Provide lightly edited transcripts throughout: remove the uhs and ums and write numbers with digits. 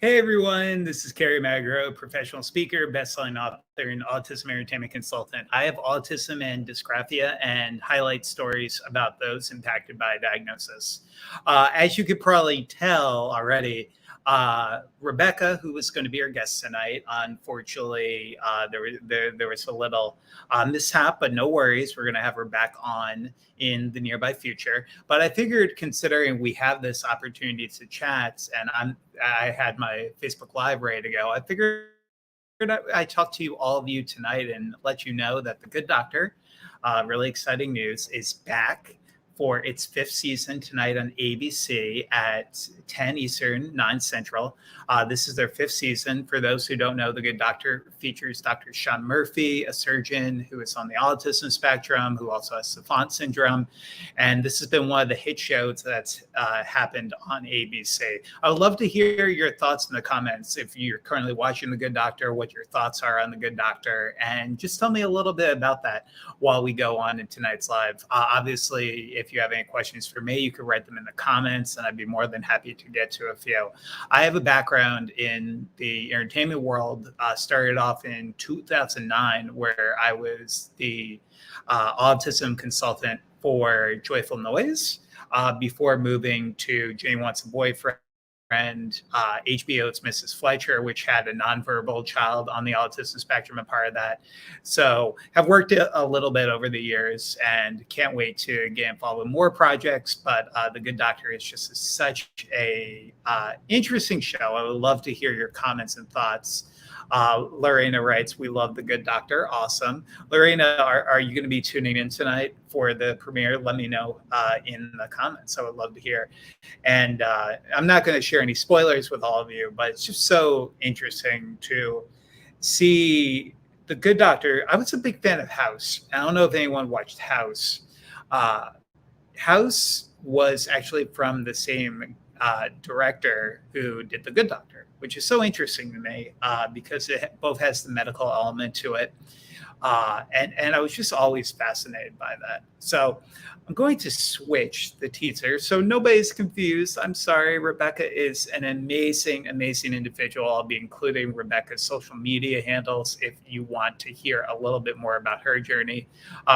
Hey everyone, this is Kerry Magro, professional speaker, best-selling author, and autism entertainment consultant. I have autism and dysgraphia and highlight stories about those impacted by a diagnosis. As you could probably tell already, Rebecca, who was going to be our guest tonight, unfortunately, there was a little mishap, but no worries. We're going to have her back on in the nearby future. But I figured, considering we have this opportunity to chat, and I had my Facebook Live ready to go, I figured I talk to you, all of you tonight, and let you know that The Good Doctor, really exciting news, is back for its fifth season tonight on ABC at 10 Eastern, 9 Central. This is their fifth season. For those who don't know, The Good Doctor features Dr. Shaun Murphy, a surgeon who is on the autism spectrum, who also has Savant syndrome. And this has been one of the hit shows that's happened on ABC. I would love to hear your thoughts in the comments if you're currently watching The Good Doctor, what your thoughts are on The Good Doctor, and just tell me a little bit about that while we go on in tonight's live. Obviously, if you have any questions for me, you can write them in the comments, and I'd be more than happy to get to a few. I have a background in the entertainment world. Started off in 2009, where I was the autism consultant for Joyful Noise before moving to Jane Wants a Boyfriend, HBO's Mrs. Fletcher, which had a nonverbal child on the autism spectrum, a part of that. So have worked a little bit over the years and can't wait to get involved with more projects. But The Good Doctor is just such a interesting show. I would love to hear your comments and thoughts. Lorena writes, "We love The Good Doctor." Awesome. Lorena, are you going to be tuning in tonight for the premiere? Let me know in the comments. I would love to hear. And I'm not going to share any spoilers with all of you, but it's just so interesting to see The Good Doctor. I was a big fan of House. I don't know if anyone watched House. House was actually from the same director who did The Good Doctor, which is so interesting to me because it both has the medical element to it. And I was just always fascinated by that. So I'm going to switch the teaser so nobody's confused. I'm sorry. Rebecca is an amazing, amazing individual. I'll be including Rebecca's social media handles if you want to hear a little bit more about her journey.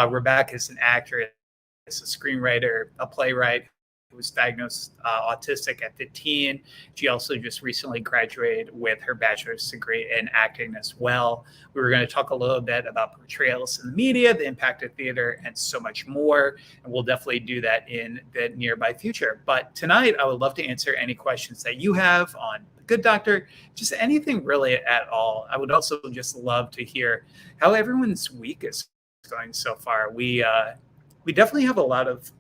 Rebecca is an actress, a screenwriter, a playwright, who was diagnosed autistic at 15. She also just recently graduated with her bachelor's degree in acting as well. We were going to talk a little bit about portrayals in the media, the impact of theater, and so much more. And we'll definitely do that in the nearby future. But tonight, I would love to answer any questions that you have on The Good Doctor, just anything really at all. I would also just love to hear how everyone's week is going so far. We definitely have a lot of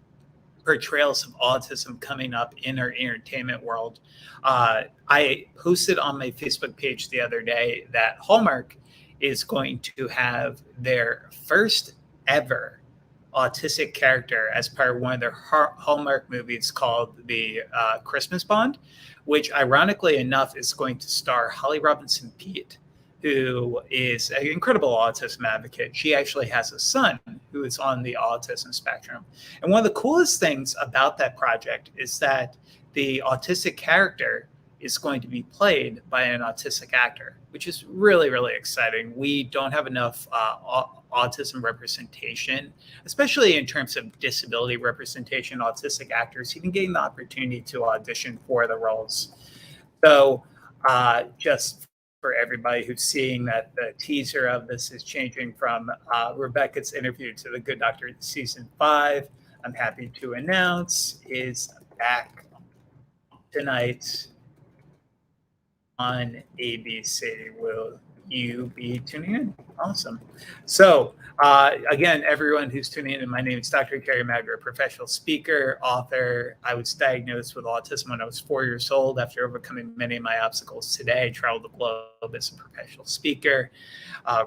portrayals of autism coming up in our entertainment world. I posted on my Facebook page the other day that Hallmark is going to have their first ever autistic character as part of one of their Hallmark movies called The Christmas Bond, which ironically enough is going to star Holly Robinson Peete, who is an incredible autism advocate. She actually has a son who is on the autism spectrum. And one of the coolest things about that project is that the autistic character is going to be played by an autistic actor, which is really, really exciting. We don't have enough autism representation, especially in terms of disability representation. Autistic actors even getting the opportunity to audition for the roles. So just for everybody who's seeing that the teaser of this is changing from Rebecca's interview to The Good Doctor season 5, I'm happy to announce is back tonight on ABC. Will you be tuning in? Awesome. So again, everyone who's tuning in, my name is Dr. Kerry Magro, professional speaker, author. I was diagnosed with autism when I was 4 years old. After overcoming many of my obstacles today, I traveled the globe as a professional speaker,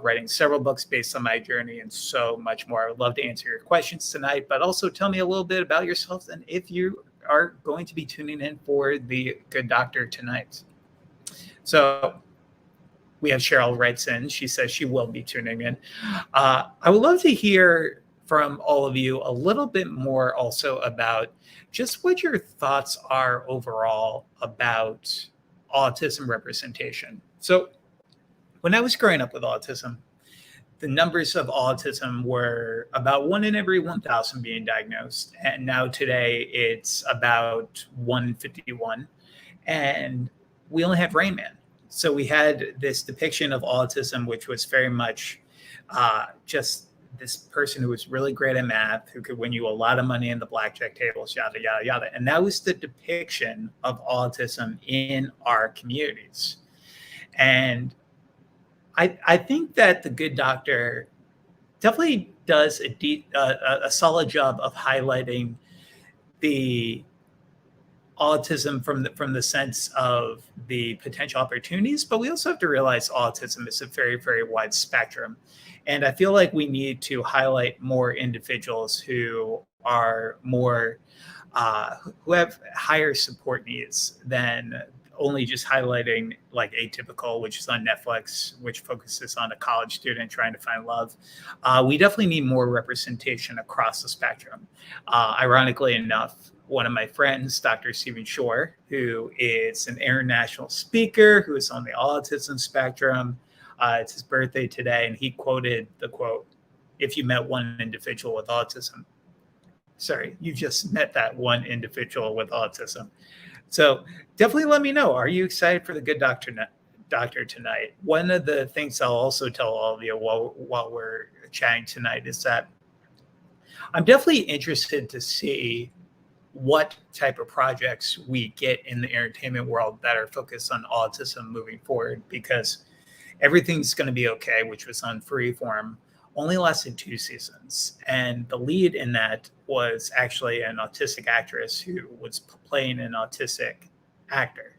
writing several books based on my journey and so much more. I would love to answer your questions tonight, but also tell me a little bit about yourself and if you are going to be tuning in for The Good Doctor tonight. So we have Cheryl writes in. She says she will be tuning in. I would love to hear from all of you a little bit more also about just what your thoughts are overall about autism representation. So when I was growing up with autism, the numbers of autism were about 1 in every 1,000 being diagnosed. And now today it's about 151. And we only have Rain Man. So we had this depiction of autism, which was very much just this person who was really great at math, who could win you a lot of money in the blackjack tables, yada, yada, yada. And that was the depiction of autism in our communities. And I think that The Good Doctor definitely does a solid job of highlighting the autism from the sense of the potential opportunities, but we also have to realize autism is a very, very wide spectrum. And I feel like we need to highlight more individuals who are more who have higher support needs than only just highlighting like Atypical, which is on Netflix, which focuses on a college student trying to find love. We definitely need more representation across the spectrum. Ironically enough, one of my friends, Dr. Stephen Shore, who is an international speaker, who is on the autism spectrum. It's his birthday today, and he quoted the quote, "If you met one individual with autism, sorry, you just met that one individual with autism." So definitely let me know. Are you excited for The Good Doctor tonight? One of the things I'll also tell all of you while we're chatting tonight is that I'm definitely interested to see what type of projects we get in the entertainment world that are focused on autism moving forward, because Everything's Going to Be Okay, which was on Freeform, only lasted 2 seasons. And the lead in that was actually an autistic actress who was playing an autistic character.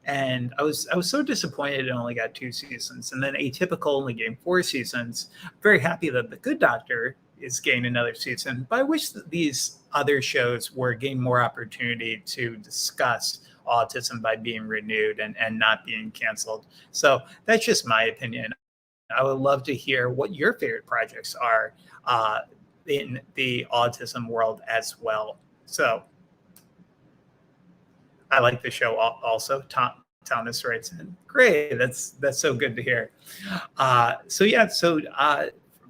And I was so disappointed it only got 2 seasons. And then Atypical only gained 4 seasons. Very happy that The Good Doctor is getting another season. But I wish that these other shows were getting more opportunity to discuss autism by being renewed and not being canceled. So that's just my opinion. I would love to hear what your favorite projects are in the autism world as well. So I like the show also. Thomas writes in. Great. That's so good to hear.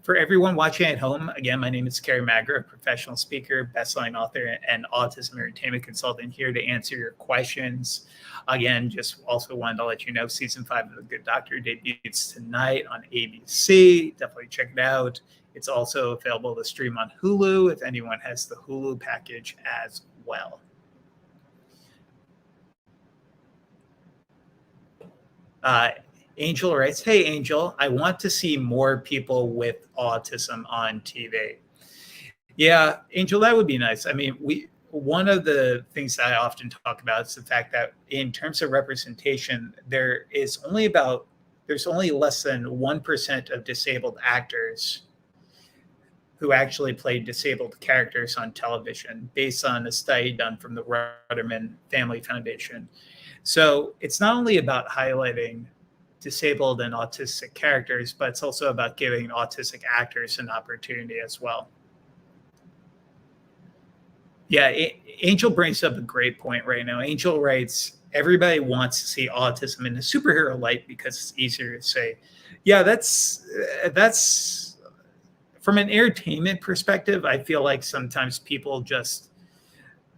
For everyone watching at home, again, my name is Kerry Magra, a professional speaker, best-selling author, and autism entertainment consultant, here to answer your questions. Again, just also wanted to let you know season 5 of The Good Doctor debuts tonight on ABC. Definitely check it out. It's also available to stream on Hulu if anyone has the Hulu package as well. Angel writes, "Hey, Angel, I want to see more people with autism on TV." Yeah, Angel, that would be nice. I mean, one of the things that I often talk about is the fact that in terms of representation, there's only less than 1% of disabled actors who actually play disabled characters on television, based on a study done from the Rudderman Family Foundation. So it's not only about highlighting disabled and autistic characters, but it's also about giving autistic actors an opportunity as well. Yeah, Angel brings up a great point right now. Angel writes, everybody wants to see autism in a superhero light because it's easier to say. Yeah, that's from an entertainment perspective. I feel like sometimes people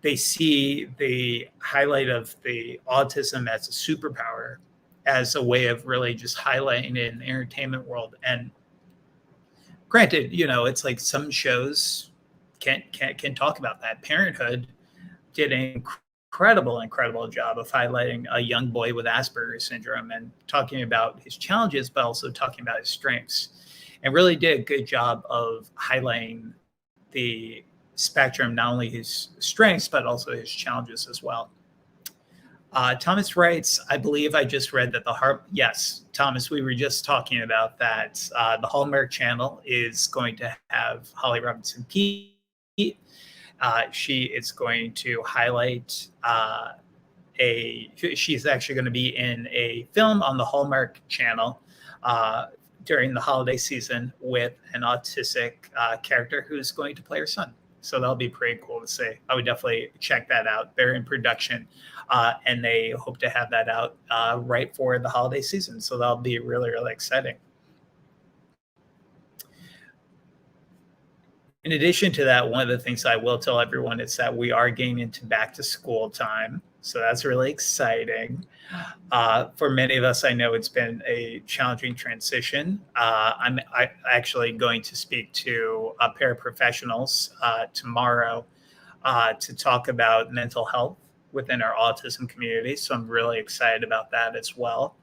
they see the highlight of the autism as a superpower, as a way of really just highlighting it in the entertainment world. And granted, it's like some shows can talk about that. Parenthood did an incredible job of highlighting a young boy with Asperger's syndrome and talking about his challenges, but also talking about his strengths, and really did a good job of highlighting the spectrum, not only his strengths, but also his challenges as well. Thomas writes, I believe I just read that yes, Thomas, we were just talking about that. The Hallmark Channel is going to have Holly Robinson Peete. She is going to highlight she's actually going to be in a film on the Hallmark Channel during the holiday season with an autistic character who's going to play her son. So that'll be pretty cool to see. I would definitely check that out. They're in production. and they hope to have that out right for the holiday season. So that'll be really, really exciting. In addition to that, one of the things I will tell everyone is that we are getting into back to school time. So that's really exciting. For many of us, I know it's been a challenging transition. I'm actually going to speak to paraprofessionals tomorrow to talk about mental health within our autism community. So I'm really excited about that as well.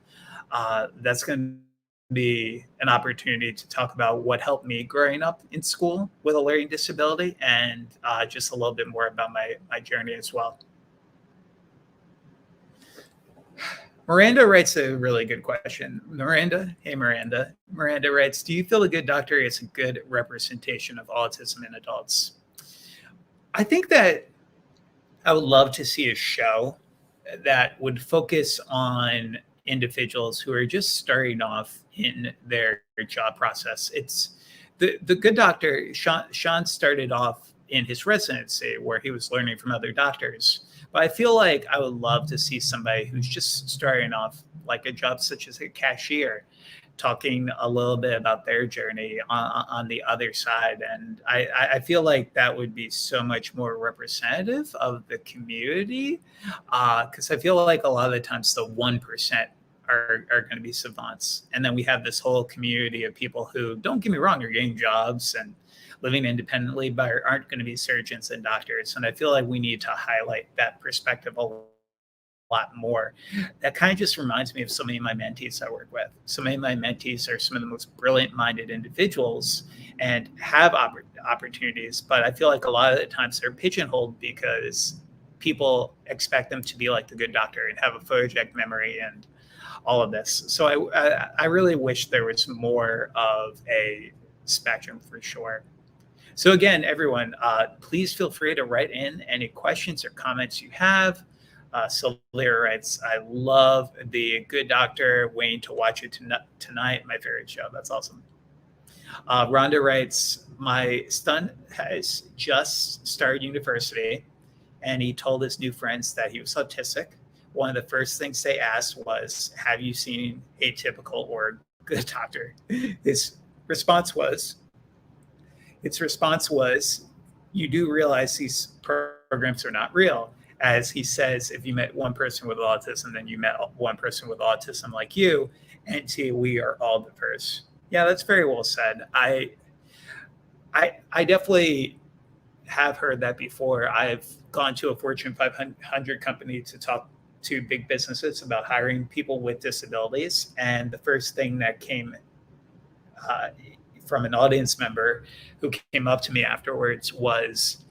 That's going to be an opportunity to talk about what helped me growing up in school with a learning disability and just a little bit more about my journey as well. Miranda writes a really good question. Miranda, hey Miranda. Miranda writes, do you feel a good doctor is a good representation of autism in adults? I think that I would love to see a show that would focus on individuals who are just starting off in their job process. It's the good doctor. Shaun started off in his residency where he was learning from other doctors. But I feel like I would love to see somebody who's just starting off like a job such as a cashier, talking a little bit about their journey on the other side. And I feel like that would be so much more representative of the community because I feel like a lot of the times the 1% are going to be savants. And then we have this whole community of people who, don't get me wrong, are getting jobs and living independently, but aren't going to be surgeons and doctors. And I feel like we need to highlight that perspective a lot more. That kind of just reminds me of so many of my mentees I work with. So many of my mentees are some of the most brilliant minded individuals and have opportunities, but I feel like a lot of the times they're pigeonholed because people expect them to be like the good doctor and have a photogenic memory and all of this. So I really wish there was more of a spectrum for sure. So again, everyone, please feel free to write in any questions or comments you have. Sylvia writes, I love The Good Doctor. Waiting to watch it tonight. My favorite show. That's awesome. Rhonda writes, my son has just started university and he told his new friends that he was autistic. One of the first things they asked was, have you seen Atypical or Good Doctor? His response was, you do realize these programs are not real. As he says, if you met one person with autism, then you met one person with autism like you, and see, we are all diverse. Yeah, that's very well said. I definitely have heard that before. I've gone to a Fortune 500 company to talk to big businesses about hiring people with disabilities, and the first thing that came from an audience member who came up to me afterwards was,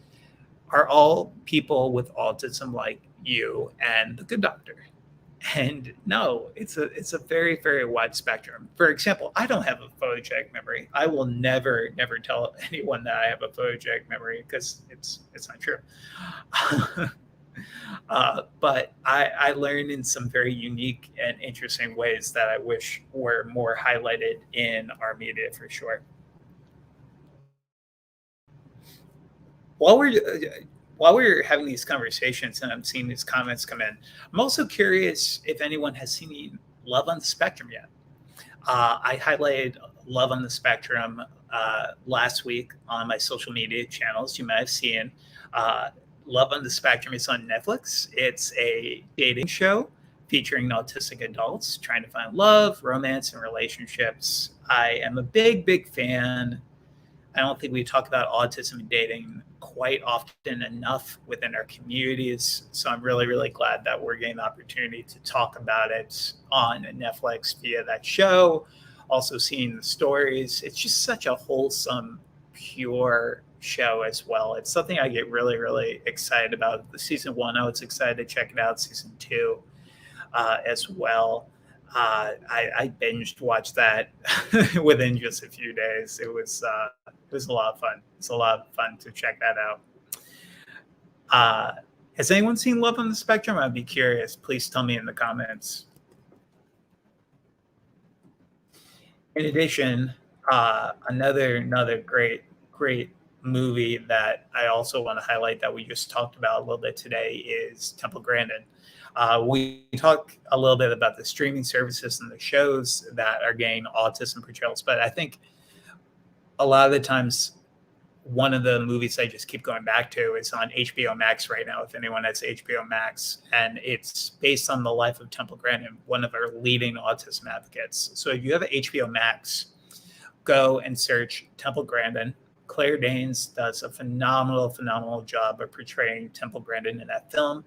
are all people with autism like you and the good doctor? And no, it's a very, very wide spectrum. For example, I don't have a photogenic memory. I will never tell anyone that I have a photogenic memory because it's not true. But I learned in some very unique and interesting ways that I wish were more highlighted in our media for sure. While we're having these conversations and I'm seeing these comments come in, I'm also curious if anyone has seen Love on the Spectrum yet. I highlighted Love on the Spectrum last week on my social media channels. You might have seen Love on the Spectrum is on Netflix. It's a dating show featuring autistic adults trying to find love, romance, and relationships. I am a big fan. I don't think we talk about autism and dating quite often enough within our communities. So I'm really glad that we're getting the opportunity to talk about it on Netflix via that show. Also seeing the stories. It's just such a wholesome, pure show as well. It's something I get really excited about. The season 1, I was excited to check it out. Season 2 as well. I binged watched that within just a few days. It was a lot of fun. It's a lot of fun to check that out. Has anyone seen Love on the Spectrum? I'd be curious. Please tell me in the comments. In addition, another great movie that I also want to highlight that we just talked about a little bit today is Temple Grandin. We talk a little bit about the streaming services and the shows that are getting autism portrayals, but I think a lot of the times one of the movies I just keep going back to is on HBO Max right now, if anyone has HBO Max. And it's based on the life of Temple Grandin, one of our leading autism advocates. So if you have HBO Max, go and search Temple Grandin. Claire Danes does a phenomenal job of portraying Temple Grandin in that film.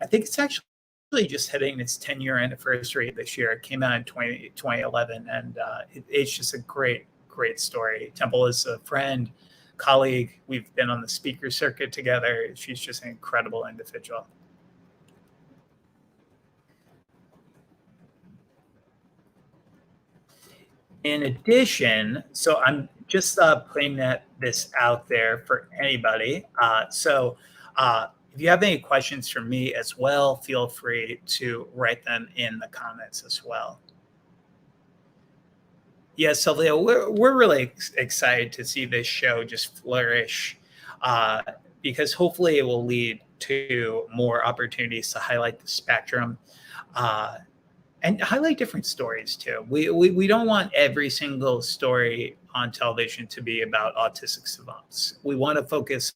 I think it's actually just hitting its 10-year anniversary this year. It came out in 2011, and it's just a great story. Temple is a friend, colleague. We've been on the speaker circuit together. She's just an incredible individual. In addition, so I'm just putting this out there for anybody. If you have any questions for me as well, feel free to write them in the comments as well. Yes, Sylvia, we're really excited to see this show just flourish, because hopefully it will lead to more opportunities to highlight the spectrum, uh, and highlight different stories too. We don't want every single story on television to be about autistic savants. We want to focus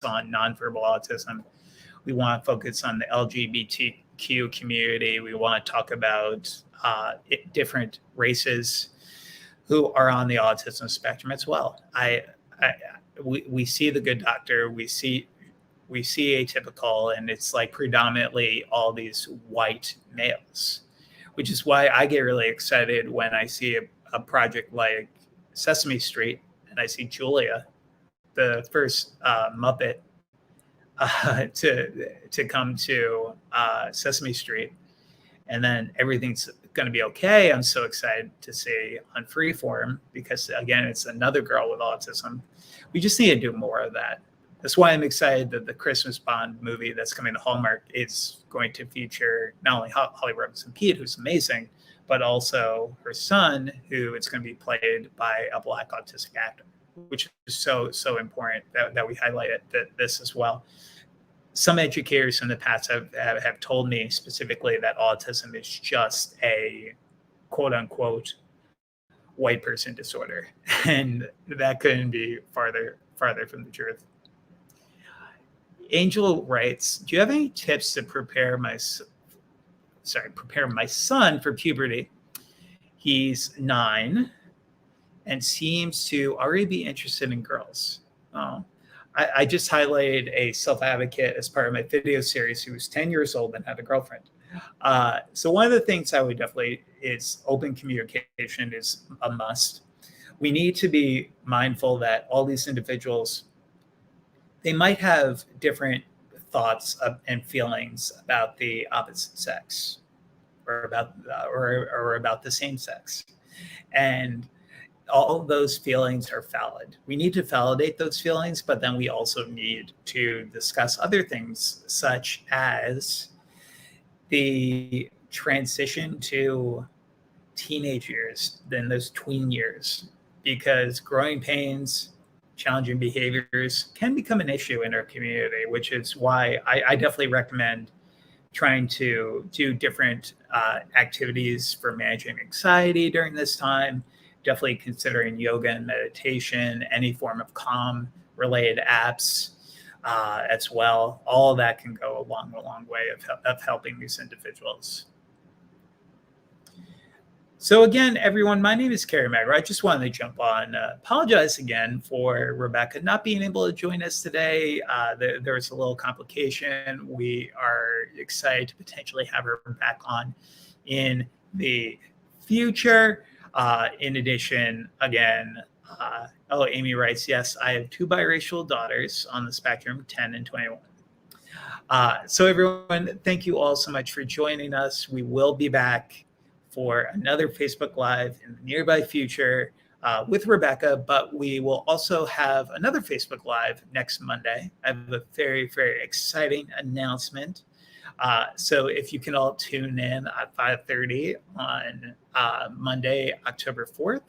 on nonverbal autism. We want to focus on the LGBTQ community. We want to talk about different races who are on the autism spectrum as well. We see the good doctor, we see atypical, and it's like predominantly all these white males, which is why I get really excited when I see a project like Sesame Street and I see Julia, the first Muppet to come to Sesame Street, and then everything's going to be okay. I'm so excited to see on Freeform, because again, it's another girl with autism. We just need to do more of that. That's why I'm excited that the Christmas Bond movie that's coming to Hallmark is going to feature not only Holly Robinson Peete, who's amazing, but also her son, who it's going to be played by a Black autistic actor, which is so important that we highlighted this as well. Some educators in the past have told me specifically that autism is just a quote unquote white person disorder, and that couldn't be farther from the truth. Angel writes, "Do you have any tips to prepare my son for puberty? He's 9 and seems to already be interested in girls." Oh, I just highlighted a self-advocate as part of my video series who was 10 years old and had a girlfriend. So one of the things I would definitely is open communication is a must. We need to be mindful that all these individuals, they might have different thoughts and feelings about the opposite sex, or about the same sex, and all of those feelings are valid. We need to validate those feelings, but then we also need to discuss other things, such as the transition to teenage years, then those tween years, because growing pains, challenging behaviors can become an issue in our community, which is why I definitely recommend trying to do different activities for managing anxiety during this time. Definitely considering yoga and meditation, any form of calm related apps as well. All of that can go a long way of helping these individuals. So again, everyone, my name is Kerry Magro. I just wanted to jump on, apologize again for Rebecca not being able to join us today. There was a little complication. We are excited to potentially have her back on in the future. In addition, again, Amy writes, "Yes, I have 2 biracial daughters on the spectrum, 10 and 21. So everyone, thank you all so much for joining us. We will be back for another Facebook Live in the nearby future with Rebecca, but we will also have another Facebook Live next Monday. I have a very exciting announcement. So if you can all tune in at 5:30 on Monday, October 4th,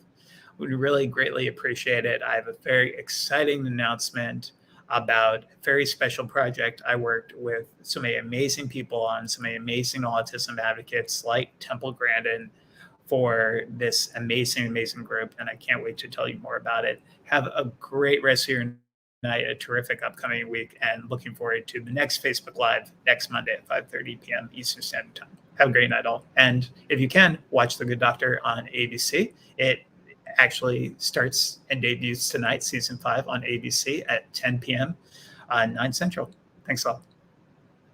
we'd really greatly appreciate it. I have a very exciting announcement about a very special project I worked with so many amazing people on, so many amazing autism advocates like Temple Grandin for this amazing, amazing group. And I can't wait to tell you more about it. Have a great rest of your night, a terrific upcoming week, and looking forward to the next Facebook Live next Monday at 5:30 p.m. Eastern Standard Time. Have a great night, all. And if you can, watch The Good Doctor on ABC. It actually starts and debuts tonight, season 5 on ABC at 10 p.m. 9 Central. Thanks all.